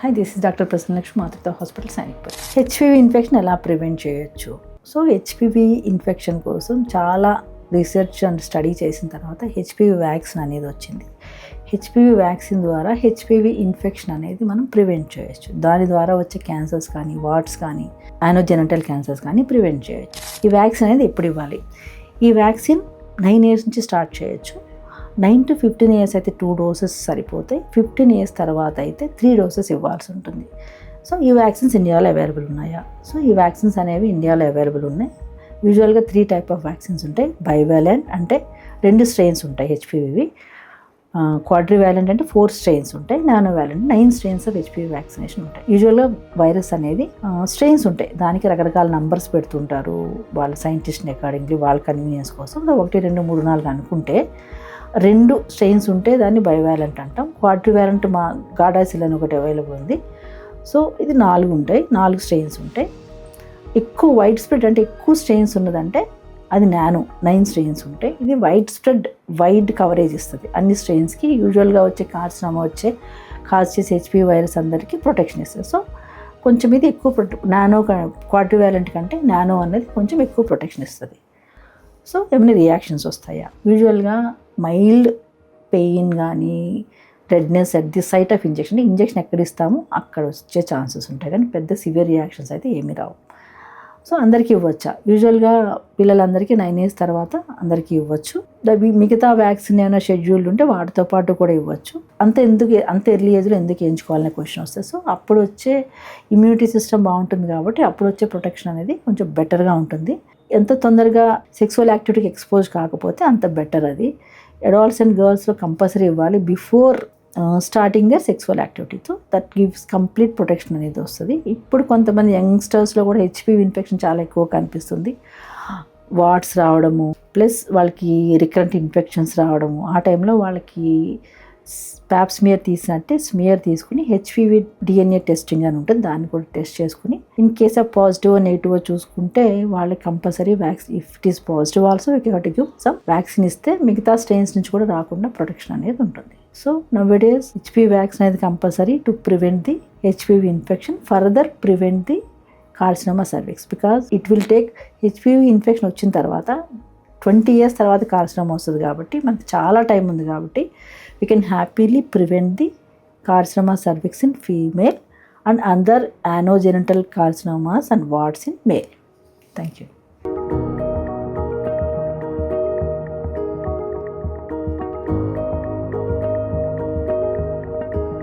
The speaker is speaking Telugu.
Hi, this is doctor Prasanna Lakshmi, మాతృత్వ హాస్పిటల్, సైనిక్పూర్. హెచ్పివి ఇన్ఫెక్షన్ ఎలా ప్రివెంట్ చేయొచ్చు? సో హెచ్పివి ఇన్ఫెక్షన్ కోసం చాలా రీసెర్చ్ అండ్ స్టడీ చేసిన తర్వాత హెచ్పివి వ్యాక్సిన్ అనేది వచ్చింది. హెచ్పివి వ్యాక్సిన్ ద్వారా హెచ్పివి ఇన్ఫెక్షన్ అనేది మనం ప్రివెంట్ చేయొచ్చు. దాని ద్వారా వచ్చే క్యాన్సర్స్ కానీ, వాట్స్ కానీ, యానోజెనిటల్ క్యాన్సర్స్ కానీ ప్రివెంట్ చేయొచ్చు. ఈ వ్యాక్సిన్ అనేది ఎప్పుడు ఇవ్వాలి? ఈ వ్యాక్సిన్ 9 years నుంచి స్టార్ట్ చేయొచ్చు. 9 to 15 years అయితే 2 doses సరిపోతాయి. 15 years తర్వాత అయితే 3 doses ఇవ్వాల్సి ఉంటుంది. సో ఈ వ్యాక్సిన్స్ ఇండియాలో అవైలబుల్ ఉన్నాయా? సో ఈ వ్యాక్సిన్స్ అనేవి ఇండియాలో అవైలబుల్ ఉన్నాయి. యూజువల్గా 3 type ఆఫ్ వ్యాక్సిన్స్ ఉంటాయి. బైవాలెంట్ అంటే 2 strains ఉంటాయి హెచ్పివి. క్వాడ్రివాలెంట్ అంటే 4 strains ఉంటాయి. నానోవాలెంట్ 9 strains ఆఫ్ హెచ్పివి వ్యాక్సినేషన్ ఉంటాయి. యూజువల్గా వైరస్ అనేది స్ట్రెయిన్స్ ఉంటాయి. దానికి రకరకాల నంబర్స్ పెడుతుంటారు వాళ్ళ సైంటిస్ట్ని అకార్డింగ్లీ, వాళ్ళ కన్వీనియన్స్ కోసం. 1, 2, 3, 4 అనుకుంటే 2 strains ఉంటే దాన్ని బైవాలెంట్ అంటాం. క్వాడ్రివాలెంట్ మా గాడాసిల్ అని ఒకటి అవైలబుల్ ఉంది. సో ఇది 4 ఉంటాయి, 4 strains ఉంటాయి. ఎక్కువ వైడ్ స్ప్రెడ్ అంటే ఎక్కువ స్ట్రెయిన్స్ ఉన్నదంటే అది 9 strains ఉంటాయి. ఇది వైడ్ కవరేజ్ ఇస్తుంది అన్ని స్ట్రెయిన్స్కి. యూజువల్గా వచ్చే కాజ్ చేసే హెచ్పివి వైరస్ అందరికీ ప్రొటెక్షన్ ఇస్తుంది. సో కొంచెం ఇది ఎక్కువ క్వాడ్రివాలెంట్ కంటే నానో అనేది కొంచెం ఎక్కువ ప్రొటెక్షన్ ఇస్తుంది. సో ఏమైనా రియాక్షన్స్ వస్తాయా? యూజువల్గా మైల్డ్ పెయిన్ కానీ, redness at the site of injection ఎక్కడ ఇస్తామో అక్కడ వచ్చే ఛాన్సెస్ ఉంటాయి, కానీ పెద్ద సివియర్ రియాక్షన్స్ అయితే ఏమీ రావు. సో అందరికీ ఇవ్వచ్చా? యూజువల్గా పిల్లలందరికీ 9 years తర్వాత అందరికీ ఇవ్వచ్చు. మిగతా వ్యాక్సిన్ ఏమైనా షెడ్యూల్డ్ ఉంటే వాటితో పాటు కూడా ఇవ్వచ్చు. అంత ఎర్లీ ఏజ్లో ఎందుకు ఎంచుకోవాలనే క్వశ్చన్ వస్తుంది. సో అప్పుడు వచ్చే ఇమ్యూనిటీ సిస్టమ్ బాగుంటుంది కాబట్టి అప్పుడు వచ్చే ప్రొటెక్షన్ అనేది కొంచెం బెటర్గా ఉంటుంది. ఎంత తొందరగా సెక్సువల్ యాక్టివిటీకి ఎక్స్పోజ్ కాకపోతే అంత బెటర్. అది అడల్ట్స్ అండ్ గర్ల్స్లో కంపల్సరీ ఇవ్వాలి before starting their sexual activity. So that gives complete protection అనేది వస్తుంది. ఇప్పుడు కొంతమంది యంగ్స్టర్స్లో కూడా హెచ్పివి ఇన్ఫెక్షన్ చాలా ఎక్కువ కనిపిస్తుంది. వాట్స్ రావడము, ప్లస్ వాళ్ళకి రికరెంట్ ఇన్ఫెక్షన్స్ రావడము. ఆ టైంలో వాళ్ళకి ప్యాప్ స్మియర్ స్మియర్ తీసుకుని హెచ్పివి డిఎన్ఏ టెస్టింగ్ అని ఉంటుంది, దాన్ని కూడా టెస్ట్ చేసుకుని in case of positive negative చూసుకుంటే వాళ్ళకి compulsory vaccine, if it is positive also some vaccine ఇస్తే మిగతా స్ట్రెయిన్స్ నుంచి కూడా రాకుండా ప్రొటెక్షన్ అనేది ఉంటుంది. సో నౌడేస్ హెచ్పివి వ్యాక్సిన్ అనేది compulsory to prevent the HPV infection, further prevent the carcinoma cervix. Because it will take HPV infection వచ్చిన తర్వాత 20 years తర్వాత కార్సినోమా వస్తుంది కాబట్టి మనకు చాలా టైం ఉంది కాబట్టి we can happily prevent the carcinoma cervix in female and other anogenital carcinomas and warts in male. Thank you.